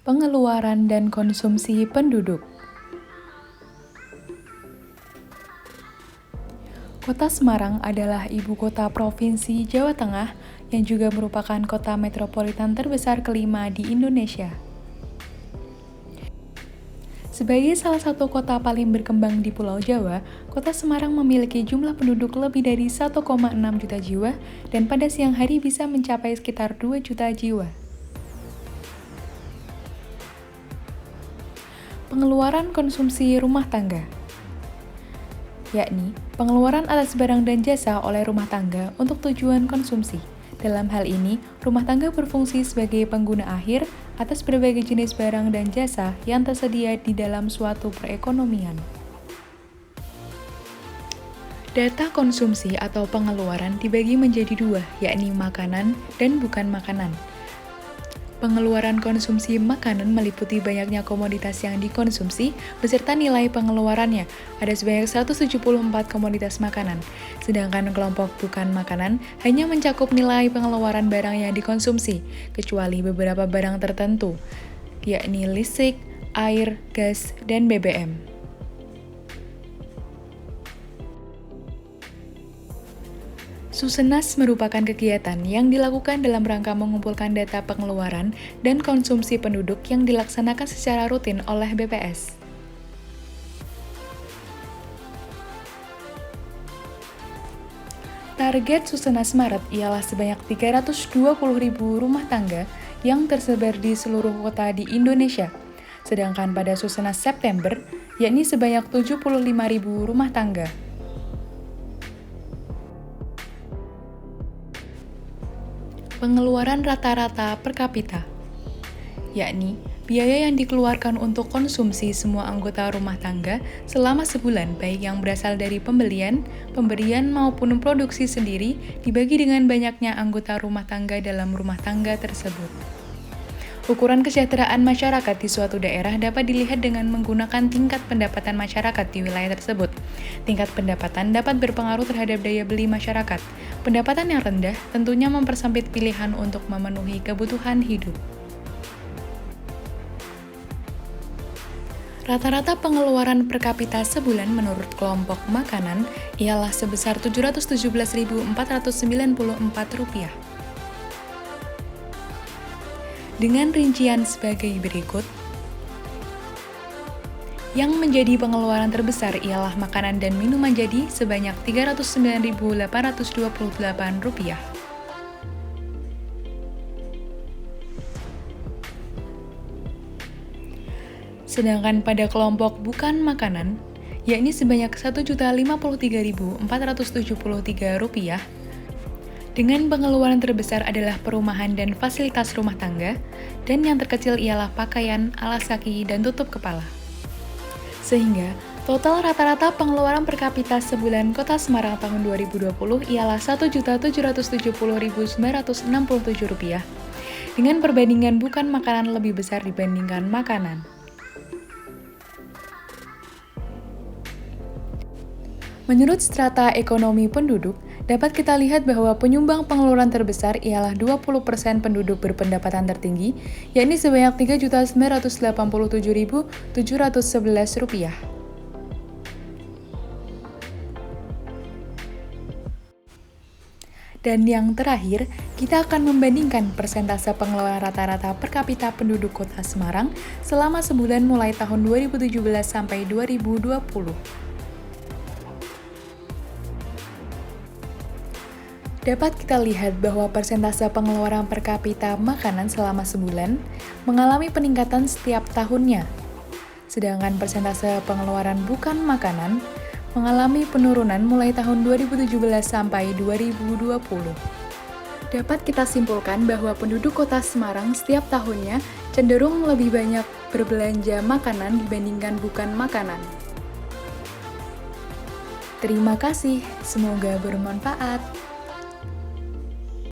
pengeluaran dan konsumsi penduduk. Kota Semarang adalah ibu kota Provinsi Jawa Tengah yang juga merupakan kota metropolitan terbesar kelima di Indonesia. Sebagai salah satu kota paling berkembang di Pulau Jawa, Kota Semarang memiliki jumlah penduduk lebih dari 1,6 juta jiwa dan pada siang hari bisa mencapai sekitar 2 juta jiwa. Pengeluaran konsumsi rumah tangga, yakni pengeluaran atas barang dan jasa oleh rumah tangga untuk tujuan konsumsi. Dalam hal ini, rumah tangga berfungsi sebagai pengguna akhir atas berbagai jenis barang dan jasa yang tersedia di dalam suatu perekonomian. Data konsumsi atau pengeluaran dibagi menjadi dua, yakni makanan dan bukan makanan. Pengeluaran konsumsi makanan meliputi banyaknya komoditas yang dikonsumsi beserta nilai pengeluarannya. Ada sebanyak 174 komoditas makanan. Sedangkan kelompok bukan makanan hanya mencakup nilai pengeluaran barang yang dikonsumsi, kecuali beberapa barang tertentu, yakni listrik, air, gas, dan BBM. Susenas merupakan kegiatan yang dilakukan dalam rangka mengumpulkan data pengeluaran dan konsumsi penduduk yang dilaksanakan secara rutin oleh BPS. Target Susenas Maret ialah sebanyak 320.000 rumah tangga yang tersebar di seluruh kota di Indonesia. Sedangkan pada Susenas September, yakni sebanyak 75.000 rumah tangga. Pengeluaran rata-rata per kapita, yakni biaya yang dikeluarkan untuk konsumsi semua anggota rumah tangga selama sebulan, baik yang berasal dari pembelian, pemberian maupun produksi sendiri, dibagi dengan banyaknya anggota rumah tangga dalam rumah tangga tersebut. Ukuran kesejahteraan masyarakat di suatu daerah dapat dilihat dengan menggunakan tingkat pendapatan masyarakat di wilayah tersebut. Tingkat pendapatan dapat berpengaruh terhadap daya beli masyarakat. Pendapatan yang rendah tentunya mempersempit pilihan untuk memenuhi kebutuhan hidup. Rata-rata pengeluaran per kapita sebulan menurut kelompok makanan ialah sebesar Rp717.494. Dengan rincian sebagai berikut. Yang menjadi pengeluaran terbesar ialah makanan dan minuman jadi sebanyak Rp309.828. Sedangkan pada kelompok bukan makanan, yakni sebanyak Rp1.053.473. Dengan pengeluaran terbesar adalah perumahan dan fasilitas rumah tangga, dan yang terkecil ialah pakaian, alas kaki, dan tutup kepala. Sehingga, total rata-rata pengeluaran per kapita sebulan Kota Semarang tahun 2020 ialah Rp1.770.967, dengan perbandingan bukan makanan lebih besar dibandingkan makanan. Menurut strata ekonomi penduduk, dapat kita lihat bahwa penyumbang pengeluaran terbesar ialah 20% penduduk berpendapatan tertinggi, yakni sebanyak Rp3.987.711. Dan yang terakhir, kita akan membandingkan persentase pengeluaran rata-rata per kapita penduduk Kota Semarang selama sebulan mulai tahun 2017 sampai 2020. Dapat kita lihat bahwa persentase pengeluaran per kapita makanan selama sebulan mengalami peningkatan setiap tahunnya. Sedangkan persentase pengeluaran bukan makanan mengalami penurunan mulai tahun 2017 sampai 2020. Dapat kita simpulkan bahwa penduduk Kota Semarang setiap tahunnya cenderung lebih banyak berbelanja makanan dibandingkan bukan makanan. Terima kasih, semoga bermanfaat.